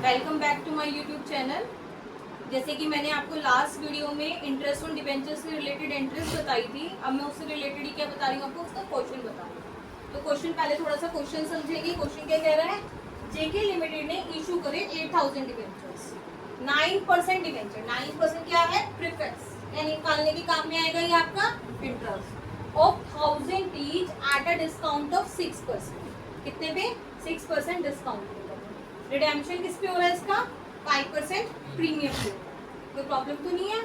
Welcome back to my YouTube channel. जैसे कि मैंने आपको लास्ट वीडियो में इंटरेस्ट ऑन डिबेंचर्स से रिलेटेड इंटरेस्ट बताई थी, अब मैं उससे रिलेटेड ही क्या बता रही हूँ आपको, उसका क्वेश्चन बताऊँ। तो क्वेश्चन पहले थोड़ा सा क्वेश्चन समझेंगे। क्वेश्चन क्या कह रहा है, जेके लिमिटेड ने इशू करे 8000 डिबेंचर्स, 9% डिबेंचर। 9% क्या है, प्रीफिक्स, यानी निकालने के काम में आएगा ये आपका interest of 1000 each at a discount of 6%। कितने पे, 6% डिस्काउंट। रिडेम्पशन किस पे हो रहा है इसका, 5% प्रीमियम पे। कोई प्रॉब्लम तो नहीं है।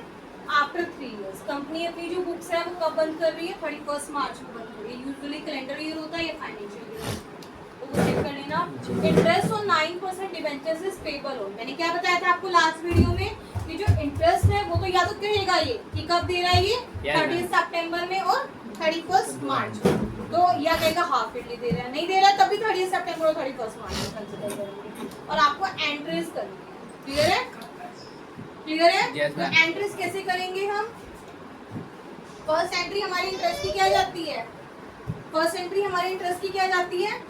आफ्टर 3 इयर्स कंपनी अपनी जो बुक्स है वो कब बंद कर रही है, 31 मार्च को बंद कर रही है। यूजुअली कैलेंडर ईयर होता है या फाइनेंशियल ईयर, तो वो चेक कर लेना। Interest on 9% debentures is payable on, मैंने क्या बताया था आपको लास्ट वीडियो में कि जो इंटरेस्ट है वो तो या तो कहेगा ये कि कब दे रहा है ये 30 सितंबर में और 31 मार्च, तो या कहेगा हाफ ईयरली दे रहा है, नहीं दे रहा है तब भी 30 सितंबर और 31 मार्च में कंसीडर करेंगे और आपको एंट्रीज करनी है। क्लियर है, क्लियर है। yes, तो एंट्रीज कैसे करेंगे हम, फर्स्ट एंट्री हमारी इंटरेस्ट की क्या जाती है, फर्स्ट एंट्री हमारी इंटरेस्ट की क्या जाती है,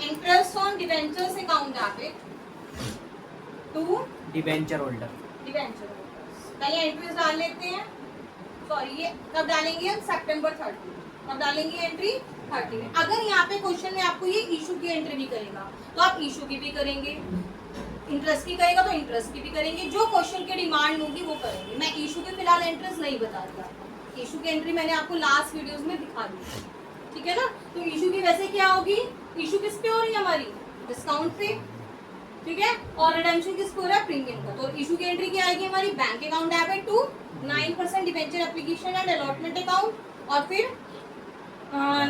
interest on debentures account debit to debenture holder. Debenture पहले एंट्रीज डाल लेते हैं। सॉरी, ये कब डालेंगे हम, सितंबर 30। कब डालेंगे एंट्री, 30 में। अगर यहाँ पे क्वेश्चन में आपको ये इशू की एंट्री भी करेगा तो आप इशू की भी करेंगे, इंटरेस्ट की करेगा तो इंटरेस्ट की भी करेंगे, जो क्वेश्चन की डिमांड होगी वो करेंगे। मैं इशू की फिलहाल इंटरेस्ट नहीं बता रहा, इशू की एंट्री मैंने आपको लास्ट वीडियोस में दिखा दी, ठीक है ना। तो इशू की वैसे क्या होगी, इशू किस पे हो रही है हमारी, डिस्काउंट पे, ठीक है, और रिडेम्पशन किस पे हो रहा है, प्रीमियम का। तो इशू की एंट्री क्या आएगी हमारी, bank account debit to 9% debenture application and allotment account, और फिर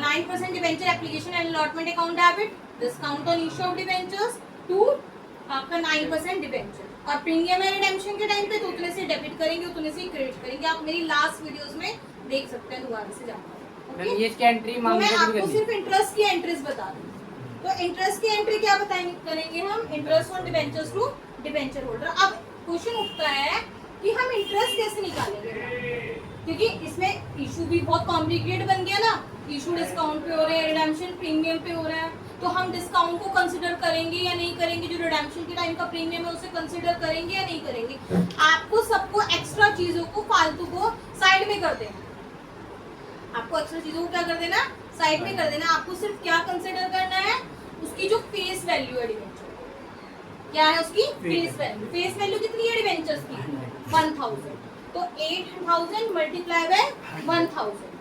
9% debenture application and allotment account debit, discount on issue of debentures to आपका 9% डिबेंचर, और प्रीमियम है रिडेम्पशन के टाइम पे तो उतने से डेबिट करेंगे, उतने से क्रेडिट करेंगे। आप मेरी लास्ट वीडियोस में देख सकते हैं दोबारा से जाकर। मैम ये इसकी एंट्री तो मांग मैं कर आपको सिर्फ इंटरेस्ट की एंट्रीज बता दूँ। तो इंटरेस्ट की एंट्री क्या बताएंगे, करेंगे हम, interest on debentures to debenture holder. अब क्वेश्चन उठता है कि हम इंटरेस्ट कैसे निकालेंगे, क्योंकि इसमें इशू भी बहुत कॉम्प्लिकेटेड बन गया ना, इशू डिस्काउंट पे हो रहे हैं, रिडेम्पशन प्रीमियम पे हो रहा है, तो हम डिस्काउंट को कंसीडर करेंगे या नहीं करेंगे, जो रिडेम्पशन के टाइम का प्रीमियम है उसे कंसीडर करेंगे या नहीं करेंगे। आपको सबको एक्स्ट्रा चीजों को, फालतू को साइड में कर देना, आपको एक्स्ट्रा चीजों को क्या कर देना, साइड में कर देना। आपको सिर्फ क्या कंसीडर करना है, उसकी जो फेस वैल्यू है डिबेंचर, क्या है उसकी फेस वैल्यू। फेस वैल्यू कितनी है डिबेंचर्स की, 1000, तो 8000 मल्टीप्लाई बाय 1000।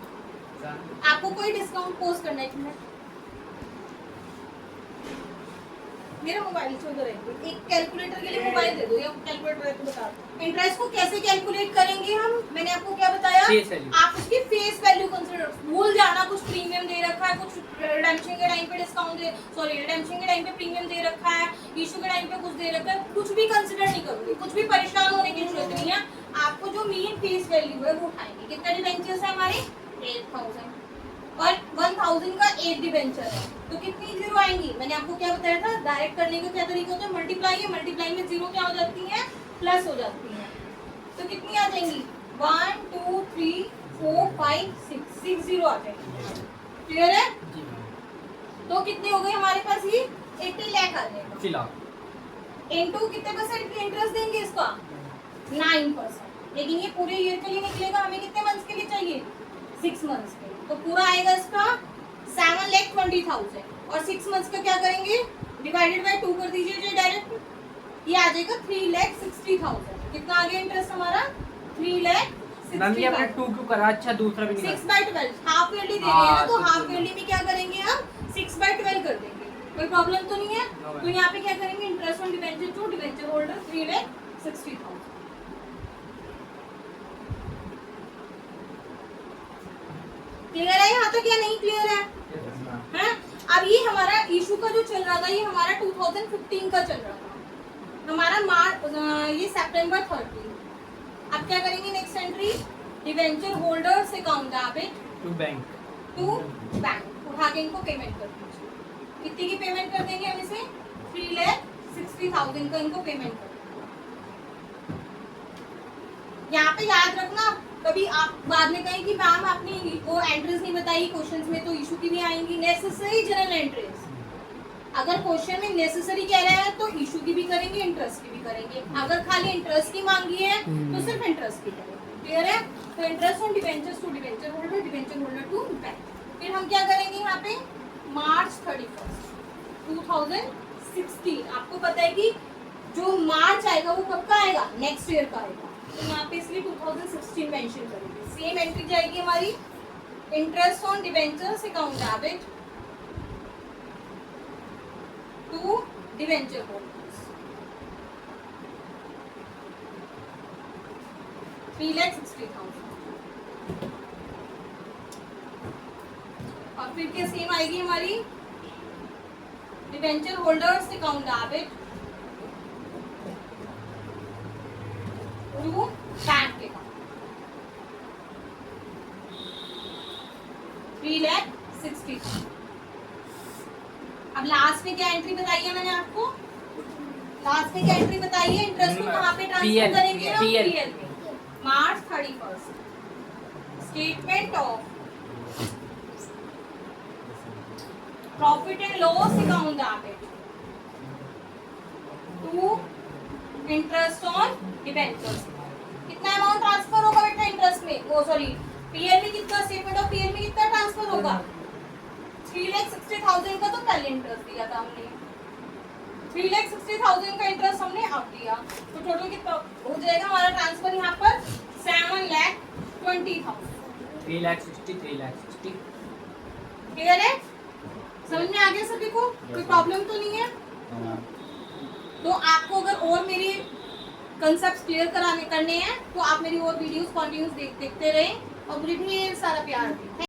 आपको कोई डिस्काउंट पोस्ट करना है इसमें, मेरा मोबाइल से उधर है, एक कैलकुलेटर के लिए मोबाइल दे दो या कैलकुलेटर है तो बता दो। इंटरेस्ट को कैसे कैलकुलेट करेंगे हम, मैंने आपको क्या बताया, आप उसकी फेस वैल्यू कंसीडर, भूल जाना कुछ प्रीमियम दे रखा है, कुछ रिडेम्पशन के टाइम पे डिस्काउंट दे, सॉरी रिडेम्पशन के टाइम पे प्रीमियम दे रखा है, इशू के टाइम पे कुछ दे रखा है, कुछ भी कंसीडर नहीं करोगे, कुछ भी परेशान होने की जरूरत नहीं है। आपको जो मेन फेस वैल्यू है वो उठाएंगे। कितने डिबेंचर्स है हमारे, 8000, और 1000 का 8 डिबेंचर है, तो कितनी जीरो आएंगी, मैंने आपको क्या बताया था, डायरेक्ट करने का क्या तरीका होता है, मल्टीप्लाई है, मल्टीप्लाई में जीरो क्या हो जाती है, प्लस हो जाती है, तो कितनी आ जाएंगी, 1 2 3 4 5 6 जीरो आ जाएंगी। क्लियर है, तो कितने हो गए हमारे पास, ये 80 लाख आ जाएगा। इनटू कितने परसेंट इंटरेस्ट देंगे इसका, 9%, लेकिन ये पूरे ईयर के लिए निकलेगा, हमें कितने मंथ्स के लिए चाहिए, 6 मंथ्स के लिए, तो पूरा आएगा इसका 7,20,000, और 6 मंथ्स का क्या करेंगे, डिवाइडेड बाय 2 कर दीजिए जो डायरेक्ट, ये आ जाएगा 3,60,000। कितना आ गया इंटरेस्ट हमारा, 3,60,000। 2 क्यों करा, अच्छा दूसरा भी 6/12 हाफ ईयरली दे रहे हैं ना, तो हाफ ईयरली में क्या करेंगे हम, 6/12 कर देंगे, कोई प्रॉब्लम तो नहीं है। तो यहाँ पे क्या करेंगे, interest on debenture to debenture holder 3,60,000। Clear है यहाँ तक या नहीं क्लियर है, हैं? अब ये हमारा इशू का जो चल रहा था, ये हमारा 2015 का चल रहा था, हमारा मार्च, ये सितंबर 30। अब क्या करेंगे, next entry, debenture holders account debit to bank, उठा के इनको पेमेंट कर दीजिए। कितनी की पेमेंट कर देंगे हम इसे, 3,60,000 का इनको पेमेंट कर देंगे। यहाँ पे याद रखना, कभी आप बाद में कहें कि मैम आपने वो एंट्रीज नहीं बताई क्वेश्चंस में, तो इशू की भी आएंगी, नेसेसरी जनरल एंट्रीज, अगर क्वेश्चन में नेसेसरी कह रहा है तो इशू की भी करेंगे, इंटरेस्ट की भी करेंगे। अगर खाली इंटरेस्ट की मांगी है तो सिर्फ इंटरेस्ट की करेंगे। क्लियर है? तो interest on debentures to debenture holder, debenture holder to bank. फिर हम क्या करेंगे यहाँ पे मार्च 31 2016। आपको पता है कि जो मार्च आएगा वो कब का आएगा, नेक्स्ट ईयर का आएगा, तो यहाँ पे इसलिए 2016 मेंशन करेंगे। सेम एंट्री जाएगी हमारी interest on debentures account debit to debenture holders 3,60,000। और फिर क्या सेम आएगी हमारी debenture holders account debit to bank account 3,60,000। अब लास्ट में क्या एंट्री बताई है मैंने आपको, लास्ट में क्या एंट्री बताई है, इंटरेस्ट को कहाँ पे ट्रांसफर करेंगे हम, पीएल में। March 31 statement of profit and loss account debit to interest on debentures. कितना अमाउंट ट्रांसफर होगा बेटा इंटरेस्ट में, वो सॉरी पीएल में कितना, स्टेटमेंट ऑफ पीएल में कितना ट्रांसफर होगा, 3,60,000 का तो पहले इंटरेस्ट दिया था हमने, 3,60,000 का इंटरेस्ट हमने अब दिया, तो टोटल कितना हो जाएगा हमारा ट्रांसफर यहाँ पर 7,20,000। 3,60,000। क्लियर है? समझ में आ गया सभी को? कोई प्रॉब्लम तो नहीं है? तो आपको अगर और मेरे कंसेप्ट क्लियर करने हैं तो आप मेरी और वीडियोस कंटिन्यूस देखते रहें और मुझे ढेर सारा प्यार दें।